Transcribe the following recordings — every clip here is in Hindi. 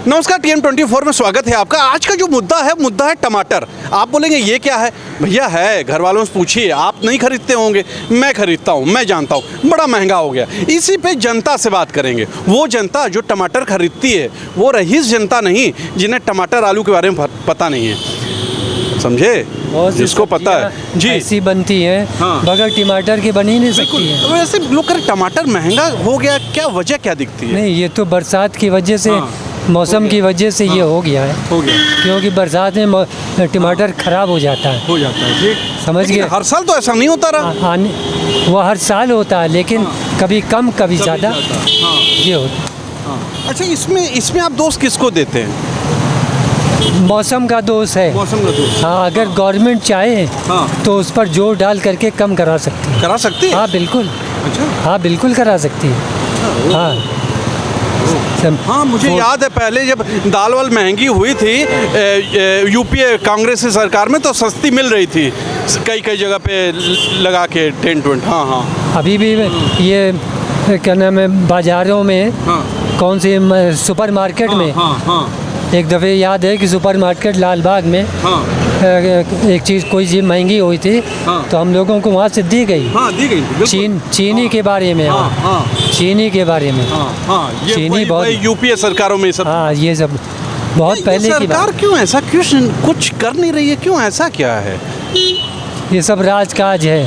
नमस्कार, TN24 में स्वागत है आपका। आज का जो मुद्दा है टमाटर। आप बोलेंगे ये क्या है भैया? है, घर वालों से पूछिए, आप नहीं खरीदते होंगे, मैं खरीदता हूँ, मैं जानता हूँ, बड़ा महंगा हो गया। इसी पे जनता से बात करेंगे। वो जनता जो टमाटर खरीदती है, वो रईस जनता नहीं जिन्हें टमाटर आलू के बारे में पता नहीं है, समझे? जिसको पता है जी ऐसी बनती है, हाँ। बगैर टमाटर के बन ही नहीं सकती है। तो वैसे लोग कह रहे टमाटर महंगा हो गया, क्या वजह क्या दिखती है? नहीं, ये तो बरसात की वजह से, हाँ। मौसम की वजह से ये हो गया है। हो गया, क्योंकि बरसात में टमाटर खराब हो जाता है। हो जाता है, ठीक। समझ लेकिन गए? हर साल तो ऐसा नहीं होता रहा। वो हर साल होता है, लेकिन कभी कम कभी ज़्यादा ये होता है। अच्छा, इसमें आप दोष किसको देते हैं? मौसम का दोष है। मौसम का दोष। हाँ, अगर गवर्नमेंट चाहे हाँ। तो उस पर जोर डाल करके कम करा सकती है। करा सकती है? हाँ बिल्कुल। अच्छा। हाँ बिल्कुल करा सकती है। हाँ हाँ, मुझे याद है पहले जब दाल वाल महंगी हुई थी यूपीए कांग्रेस की सरकार में, तो सस्ती मिल रही थी कई जगह पे लगा के टेंट वेंट। हाँ। अभी भी ये क्या नाम है, बाज़ारों में कौन सी सुपर मार्केट में एक दफ़े याद है कि सुपर मार्केट लाल बाग में एक चीज़, कोई चीज़ महंगी हुई थी, तो हम लोगों को वहाँ से दी गई। दी गई चीनी के बारे में। चीनी के बारे में। ये चीनी बहुत यूपीए सरकारों में सब। हाँ, ये सब बहुत पहले की सरकार बात। क्यों ऐसा, क्यों कुछ कर नहीं रही है, क्यों ऐसा क्या है? ये सब राजकाज है,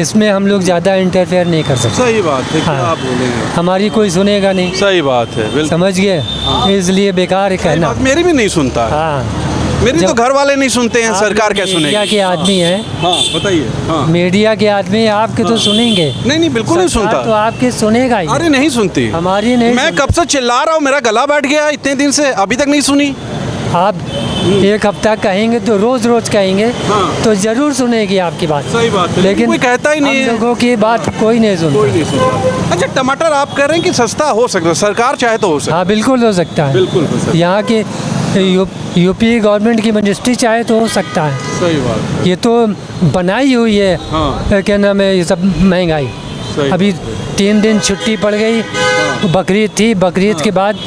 इसमें हम लोग ज़्यादा इंटरफेयर नहीं कर सकते। सही बात है, क्या हाँ। आप बोलेंगे? हमारी कोई सुनेगा नहीं। सही बात है, बिल्कुल। समझ गए? इसलिए बेकार है कहना। बात मेरी भी नहीं सुनता है। हाँ, मेरी तो घर वाले नहीं सुनते हैं, सरकार क्या सुनेगी? मीडिया के आदमी हैं। हाँ, बताइए। हाँ। मीडिया के आदमी आपके तो सुनेंगे। नहीं, बिल्कुल नहीं सरकार सुनता। तो आपके सुनेगा ही। अरे नहीं सुनती, हमारी नहीं मैं कब से चिल्ला रहा हूँ, मेरा गला बैठ गया इतने दिन से, अभी तक नहीं सुनी। आप एक हफ्ता कहेंगे तो रोज रोज कहेंगे तो जरूर सुनेगी आपकी बात। सही बात है, लेकिन कोई कहता ही नहीं हम है। लोगों की बात कोई नहीं सुनता। अच्छा, टमाटर आप कह रहे हैं कि सस्ता हो सकता है, सरकार चाहे तो हो सकता है। हाँ बिल्कुल हो सकता है। बिल्कुल हो सकता है। यहाँ के यूपी गवर्नमेंट की मिनिस्ट्री चाहे तो हो सकता है। सही बात है। ये तो बनाई हुई है। हाँ। क्या नाम है, ये सब महंगाई। अभी 3 दिन छुट्टी पड़ गई, बकरीद थी, बकरीद के बाद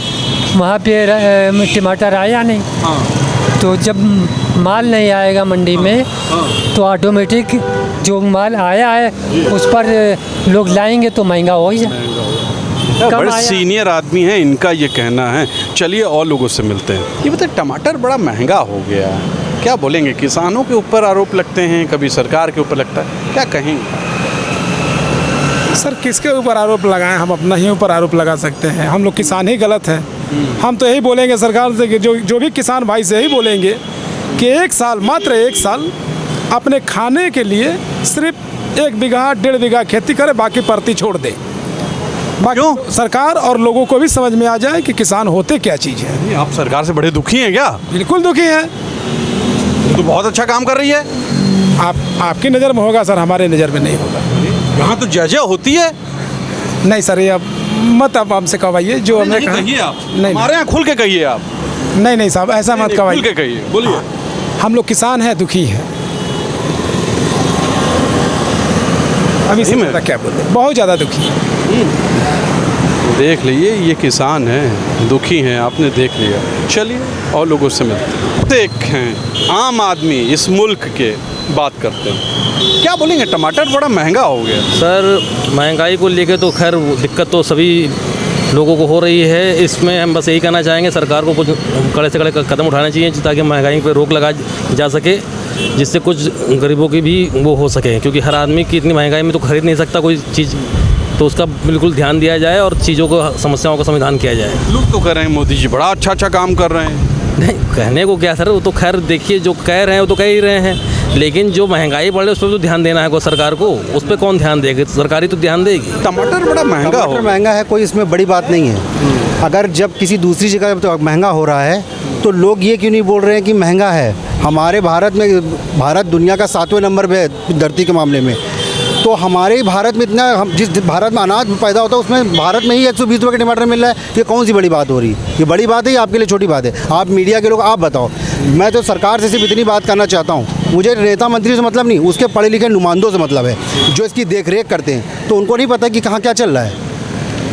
वहाँ पे टमाटर आया नहीं। तो जब माल नहीं आएगा मंडी में तो ऑटोमेटिक जो माल आया है उस पर लोग लाएंगे तो महंगा हो ही जाए। बड़े सीनियर आदमी हैं, इनका ये कहना है। चलिए और लोगों से मिलते हैं। ये बताइए, टमाटर बड़ा महंगा हो गया, क्या बोलेंगे? किसानों के ऊपर आरोप लगते हैं, कभी सरकार के ऊपर लगता है, क्या कहेंगे? सर, किसके ऊपर आरोप लगाएं? हम अपना ही ऊपर आरोप लगा सकते हैं। हम लोग किसान ही गलत हैं। हम तो यही बोलेंगे सरकार से कि जो भी किसान भाई से यही बोलेंगे कि मात्र एक साल अपने खाने के लिए सिर्फ 1 बीघा 1.5 बीघा खेती करे, बाकी परती छोड़ दे। बाकी सरकार और लोगों को भी समझ में आ जाए कि किसान होते क्या चीज़ है। आप सरकार से बड़े दुखी हैं क्या? बिल्कुल दुखी हैं। तो बहुत अच्छा काम कर रही है। आपकी नज़र में होगा सर, हमारे नज़र में नहीं होगा। यहाँ तो जय होती है। नहीं सर, ये अब मत आप हमसे कवाइए जो हमने कहा। कहिए आप, नहीं, हमारे यहाँ खुल के कहिए आप। नहीं साहब, ऐसा मत कवाइए। खुल के कहिए, बोलिए। हम लोग किसान हैं, दुखी हैं। अभी से ज़्यादा क्या बोले, बहुत ज़्यादा दुखी हैं। देख लीजिए, ये किसान हैं, दुखी हैं, आपने देख लिया। चलिए और लोगों से मिलते हैं। आम आदमी इस मुल्क के बात करते हैं, क्या बोलेंगे? टमाटर बड़ा महंगा हो गया। सर, महंगाई को लेके तो खैर दिक्कत तो सभी लोगों को हो रही है। इसमें हम बस यही कहना चाहेंगे, सरकार को कुछ कड़े से कड़े कदम उठाने चाहिए ताकि महंगाई पर रोक लगा जा सके, जिससे कुछ गरीबों की भी वो हो सके। क्योंकि हर आदमी की इतनी महंगाई में तो खरीद नहीं सकता कोई चीज़, तो उसका बिल्कुल ध्यान दिया जाए और चीज़ों को, समस्याओं का समाधान किया जाए। लोग तो कह रहे हैं मोदी जी बड़ा अच्छा काम कर रहे हैं। नहीं, कहने को क्या सर, वो तो खैर देखिए, जो कह रहे हैं वो तो कह ही रहे हैं, लेकिन जो महंगाई बढ़ रही है उस पर तो ध्यान देना है को सरकार को। उस पर कौन ध्यान देगी? सरकारी तो ध्यान देगी। टमाटर बड़ा महंगा हो, महंगा है, कोई इसमें बड़ी बात नहीं है। अगर जब किसी दूसरी जगह तो महंगा हो रहा है तो लोग ये क्यों नहीं बोल रहे हैं कि महंगा है? हमारे भारत दुनिया का 7वें नंबर पे है धरती के मामले में। तो हमारे भारत में इतना, हम जिस भारत में अनाज पैदा होता है उसमें भारत में ही 120 रुपये के टमाटर मिल रहा है। ये कौन सी बड़ी बात हो रही है? ये बड़ी बात है या आपके लिए छोटी बात है? आप मीडिया के लोग आप बताओ। मैं तो सरकार से सिर्फ इतनी बात करना चाहता हूँ, मुझे नेता मंत्री से मतलब नहीं, उसके पढ़े लिखे नुमाइंदों से मतलब है जो इसकी देख रेख करते हैं। तो उनको नहीं पता कि कहाँ क्या चल रहा है।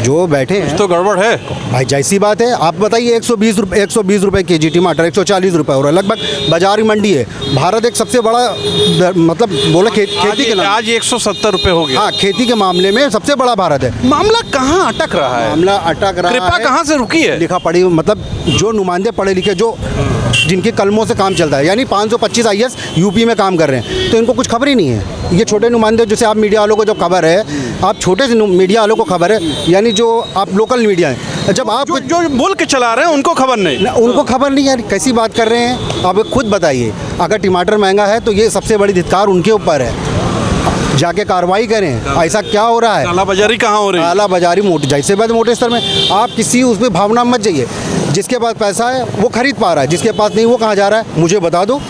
जो बैठे हैं तो गड़बड़ है। भाई जैसी बात है, आप बताइए 120 रुपए केजी टमाटर, 140 रुपए हो रहा है लगभग। बाजार मंडी है, भारत एक सबसे बड़ा मतलब बोला खेती के नाम, आज 170 रुपए हो गया। हाँ खेती के मामले में सबसे बड़ा भारत है। मामला कहाँ अटक रहा है? मामला अटक रहा है, कृपा कहाँ से रुकी है? लिखा पढ़ी मतलब जो नुमाइंदे पढ़े लिखे, जो जिनके कलमों से काम चलता है, यानी 525 IAS यूपी में काम कर रहे हैं, तो इनको कुछ खबर ही नहीं है। ये छोटे नुमाइंदे, जैसे आप मीडिया वालों को जो खबर है, आप छोटे से मीडिया वालों को खबर है, यानी जो आप लोकल मीडिया है, जब आप जो मुल्क चला रहे हैं उनको खबर नहीं। उनको खबर नहीं यार, कैसी बात कर रहे हैं आप खुद बताइए। अगर टमाटर महंगा है तो ये सबसे बड़ी धिक्कार उनके ऊपर है, जाके कार्रवाई करें। ऐसा क्या हो रहा है? काला बाजारी कहाँ हो रही है? काला बाजारी मोटे, जैसे बात मोटे स्तर में, आप किसी उसमें भावना मत जाइए। जिसके पास पैसा है वो खरीद पा रहा है, जिसके पास नहीं वो कहाँ जा रहा है, मुझे बता दो।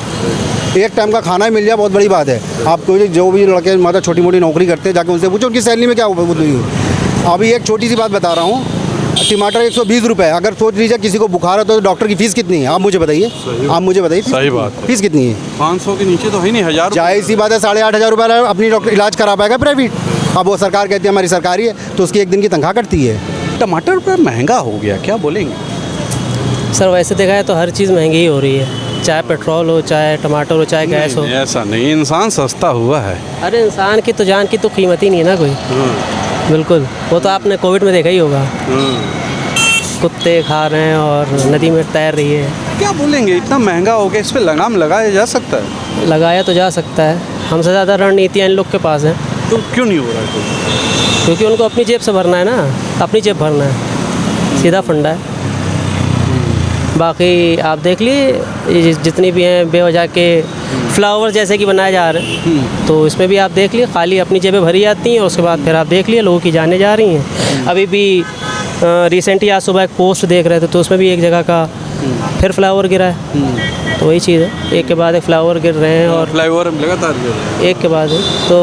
एक टाइम का खाना ही मिल जाए बहुत बड़ी बात है। आपको जो भी लड़के मतलब छोटी मोटी नौकरी करते हैं, जाके उनसे पूछो उनकी सैलरी में क्या हुआ। अभी एक छोटी सी बात बता रहा हूँ, टमाटर 120 रुपए। अगर सोच लीजिए किसी को बुखार है तो डॉक्टर की फीस कितनी है, आप मुझे बताइए। आप मुझे बताइए सही बात, फीस कितनी है? 500 के नीचे तो है नहीं, 1000। जाहिर सी बात है, 8,500 रुपये अपनी डॉक्टर इलाज करा पाएगा प्राइवेट। अब वो सरकार कहती है हमारी सरकारी है, तो उसकी एक दिन की तनख्वाह कटती है। टमाटर पर महंगा हो गया, क्या बोलेंगे? सर वैसे देखा है तो हर चीज़ महंगी ही हो रही है, चाहे पेट्रोल हो, चाहे टमाटर हो, चाहे गैस हो। ऐसा नहीं, इंसान सस्ता हुआ है। अरे इंसान की तो जान की तो कीमत ही नहीं है ना कोई। बिल्कुल, वो तो आपने कोविड में देखा ही होगा, कुत्ते खा रहे हैं और नदी में तैर रही है। क्या बोलेंगे, इतना महंगा हो गया, इस पर लगाम लगाया जा सकता है? लगाया तो जा सकता है, हमसे ज़्यादा रणनीतियाँ इन लोग के पास हैं। तो क्यों नहीं हो रहा है कोई? क्योंकि उनको अपनी जेब से भरना है ना, अपनी जेब भरना है, सीधा फंडा है। बाकी आप देख लिए जितनी भी हैं बेवजह के फ्लावर जैसे कि बनाए जा रहे हैं, तो इसमें भी आप देख लिए खाली अपनी जेबें भरी जाती हैं, और उसके बाद फिर आप देख लिए लोगों की जानें जा रही हैं। अभी भी रिसेंटली आज सुबह एक पोस्ट देख रहे थे, तो उसमें भी एक जगह का फिर फ्लावर गिरा है। तो वही चीज़ है, एक के बाद एक फ्लावर गिर रहे हैं और फ्लाईओवर लगातार गिर रहा है। एक के बाद तो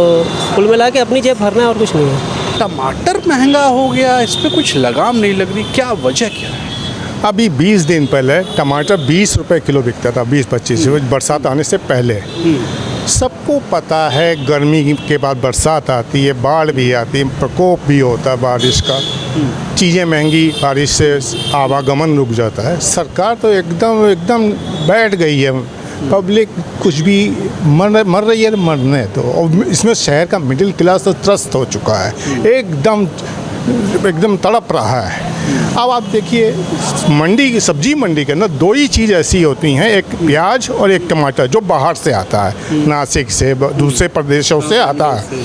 कुल मिला के अपनी जेब भरना है और कुछ नहीं है। टमाटर महंगा हो गया, इस पर कुछ लगाम नहीं लग रही, क्या वजह क्या है? अभी 20 दिन पहले टमाटर 20 रुपए किलो बिकता था, 20-25, बरसात आने से पहले। सबको पता है गर्मी के बाद बरसात आती है, बाढ़ भी आती है, प्रकोप भी होता है बारिश का, चीज़ें महंगी, बारिश से आवागमन रुक जाता है। सरकार तो एकदम बैठ गई है, पब्लिक कुछ भी मर रही है, मरने तो। और इसमें शहर का मिडिल क्लास तो त्रस्त हो चुका है, एकदम तड़प रहा है। अब आप देखिए मंडी, सब्जी मंडी के अंदर दो ही चीज़ ऐसी होती हैं, एक प्याज और एक टमाटर, जो बाहर से आता है, नासिक से, दूसरे प्रदेशों से आता है।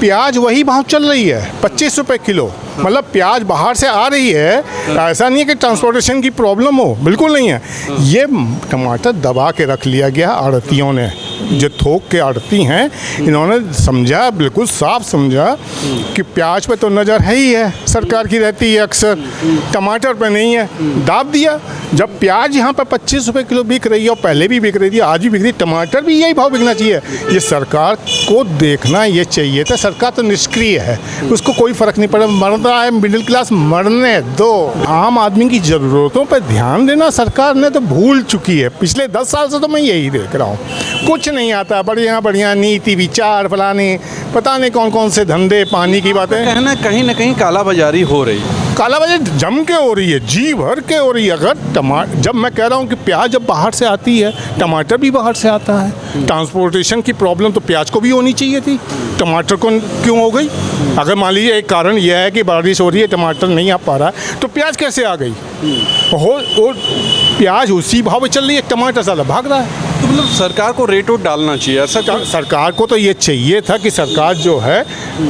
प्याज वही भाव चल रही है, 25 रुपए किलो। मतलब प्याज बाहर से आ रही है, ऐसा नहीं है कि ट्रांसपोर्टेशन की प्रॉब्लम हो, बिल्कुल नहीं है। ये टमाटर दबा के रख लिया गया आड़तियों ने, जो थोक के आड़ती हैं, इन्होंने समझा, बिल्कुल साफ समझा कि प्याज पे तो नज़र है ही है, सरकार की रहती है अक्सर, टमाटर पे नहीं है, दाब दिया। जब प्याज यहाँ पर 25 रुपए किलो बिक रही है, और पहले भी बिक रही थी, आज भी बिक रही, टमाटर भी यही भाव बिकना चाहिए। ये सरकार को देखना ये चाहिए था। सरकार तो निष्क्रिय है, उसको कोई फ़र्क नहीं पड़ा, मर रहा है मिडिल क्लास, मरने दो। आम आदमी की ज़रूरतों पर ध्यान देना सरकार ने तो भूल चुकी है। पिछले 10 साल से तो मैं यही देख रहा हूँ, कुछ नहीं आता, बढ़िया नीति विचार फलाने, पता नहीं कौन कौन से धंधे, पानी की बातें। कहना कहीं ना कहीं कालाबाजारी हो रही है। कालाबाजारी जम के हो रही है, जी भर के हो रही है। अगर जब मैं कह रहा हूँ कि प्याज जब बाहर से आती है, टमाटर भी बाहर से आता है, ट्रांसपोर्टेशन की प्रॉब्लम तो प्याज को भी होनी चाहिए थी, टमाटर को क्यों हो गई? अगर मान लीजिए एक कारण यह है कि बारिश हो रही है, टमाटर नहीं आ पा रहा है, तो प्याज कैसे आ गई? और प्याज उसी भाव में चल रही है, टमाटर ज़्यादा भाग रहा है। तो मतलब सरकार को रेट डालना चाहिए ऐसा? सरकार को तो ये चाहिए था कि सरकार जो है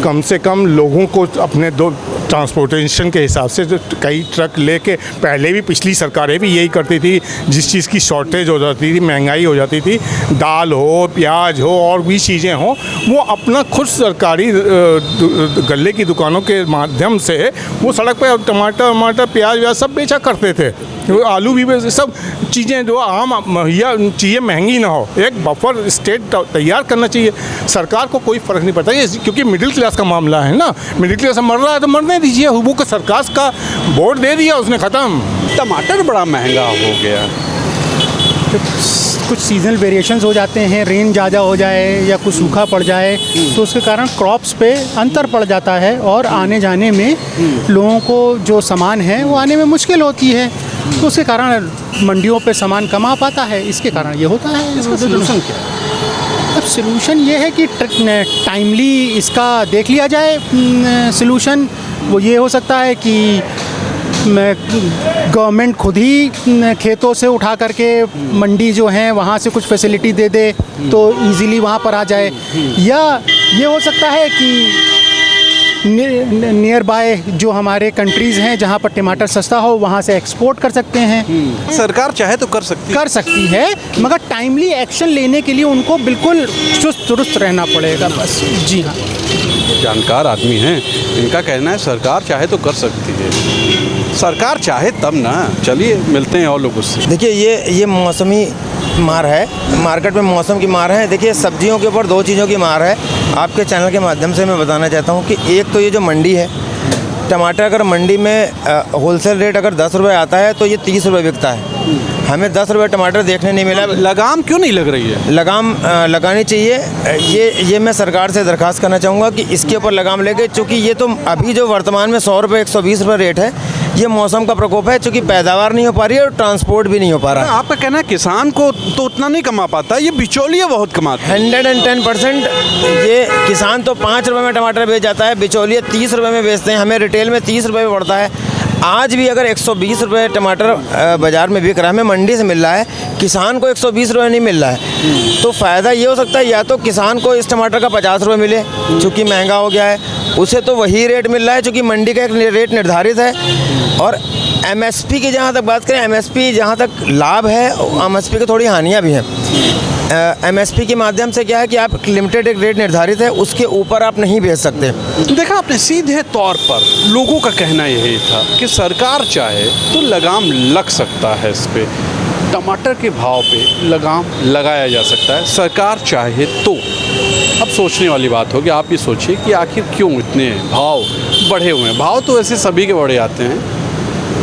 कम से कम लोगों को अपने दो ट्रांसपोर्टेशन के हिसाब से कई ट्रक लेके, पहले भी पिछली सरकारें भी यही करती थी, जिस चीज़ की शॉर्टेज हो जाती थी, महंगाई हो जाती थी, दाल हो, प्याज हो और भी चीज़ें हों, वो अपना खुद सरकारी गल्ले की दुकानों के माध्यम से वो सड़क पर टमाटर प्याज व्याज सब बेचा करते थे। आलू भी सब चीज़ें जो आम मुहैया चीज़ें महंगी ना हो, एक बफर स्टेट तैयार करना चाहिए। सरकार को कोई फ़र्क नहीं पड़ता, ये क्योंकि मिडिल क्लास का मामला है ना, मिडिल क्लास मर रहा है तो मरने दीजिए, वो को सरकार का वोट दे दिया उसने, ख़त्म। टमाटर बड़ा महंगा हो गया, कुछ सीजनल वेरिएशंस हो जाते हैं, रेन ज़्यादा हो जाए या कुछ सूखा पड़ जाए तो उसके कारण क्रॉप्स पे अंतर पड़ जाता है और आने जाने में लोगों को जो सामान है वो आने में मुश्किल होती है, तो उसके कारण मंडियों पे सामान कम आ पाता है, इसके कारण ये होता है। इसका सोल्यूशन क्या है? अब सोल्यूशन ये है कि टाइमली इसका देख लिया जाए। सोल्यूशन वो ये हो सकता है कि गवर्नमेंट खुद ही खेतों से उठा करके मंडी जो हैं वहाँ से कुछ फैसिलिटी दे दे तो इजीली वहाँ पर आ जाए, या ये हो सकता है कि नियर बाय जो हमारे कंट्रीज़ हैं जहाँ पर टमाटर सस्ता हो वहाँ से एक्सपोर्ट कर सकते हैं। सरकार चाहे तो कर सकती है मगर टाइमली एक्शन लेने के लिए उनको बिल्कुल चुस्त दुरुस्त रहना पड़ेगा बस। जी हाँ, जानकार आदमी हैं, इनका कहना है सरकार चाहे तो कर सकती है। सरकार चाहे तब ना। चलिए मिलते हैं और लोगों से। देखिए ये मौसमी मार है, मार्केट में मौसम की मार है। देखिए सब्जियों के ऊपर दो चीज़ों की मार है। आपके चैनल के माध्यम से मैं बताना चाहता हूँ कि एक तो ये जो मंडी है, टमाटर अगर मंडी में होलसेल रेट अगर 10 रुपये आता है तो ये 30 रुपये बिकता है। हमें 10 रुपये टमाटर देखने नहीं मिला। लगाम क्यों नहीं लग रही है? लगाम लगानी चाहिए। ये मैं सरकार से दरख्वास्त करना चाहूँगा कि इसके ऊपर लगाम लगे, चूँकि ये तो अभी जो वर्तमान में 100 रुपये 120 रुपये रेट है, ये मौसम का प्रकोप है, चूँकि पैदावार नहीं हो पा रही है और ट्रांसपोर्ट भी नहीं हो पा रहा है। आपका कहना है किसान को तो उतना नहीं कमा पाता, ये बिचौलिया बहुत कमाते हैं। 110%। ये किसान तो 5 रुपये में टमाटर बेच जाता है, बिचौलिए 30 रुपये में बेचते हैं, हमें रिटेल में 30 रुपये में पड़ता है। आज भी अगर 120 रुपये टमाटर बाज़ार में बिक रहा है, हमें मंडी से मिल रहा है, किसान को 120 रुपये नहीं मिल रहा है। तो फ़ायदा ये हो सकता है या तो किसान को इस टमाटर का 50 रुपये मिले, चूँकि महंगा हो गया है, उसे तो वही रेट मिल रहा है चूँकि मंडी का एक रेट निर्धारित है। और एमएसपी की जहाँ तक बात करें, एमएसपी जहाँ तक लाभ है, एमएसपी की थोड़ी हानियाँ भी हैं। एमएसपी के माध्यम से क्या है कि आप लिमिटेड एक रेट निर्धारित है, उसके ऊपर आप नहीं बेच सकते। देखा आपने, सीधे तौर पर लोगों का कहना यही था कि सरकार चाहे तो लगाम लग सकता है, इस पे टमाटर के भाव पे लगाम लगाया जा सकता है, सरकार चाहे तो। अब सोचने वाली बात होगी, आप ये सोचिए कि आखिर क्यों इतने भाव बढ़े हुए हैं। भाव तो ऐसे सभी के बढ़े आते हैं,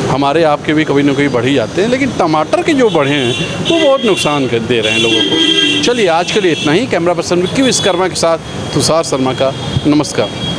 हमारे आपके भी कभी न कभी बढ़ ही जाते हैं, लेकिन टमाटर के जो बढ़े हैं वो बहुत नुकसान कर दे रहे हैं लोगों को। चलिए आज के लिए इतना ही। कैमरा पर्सन विक्की विश्वकर्मा के साथ तुषार शर्मा का नमस्कार।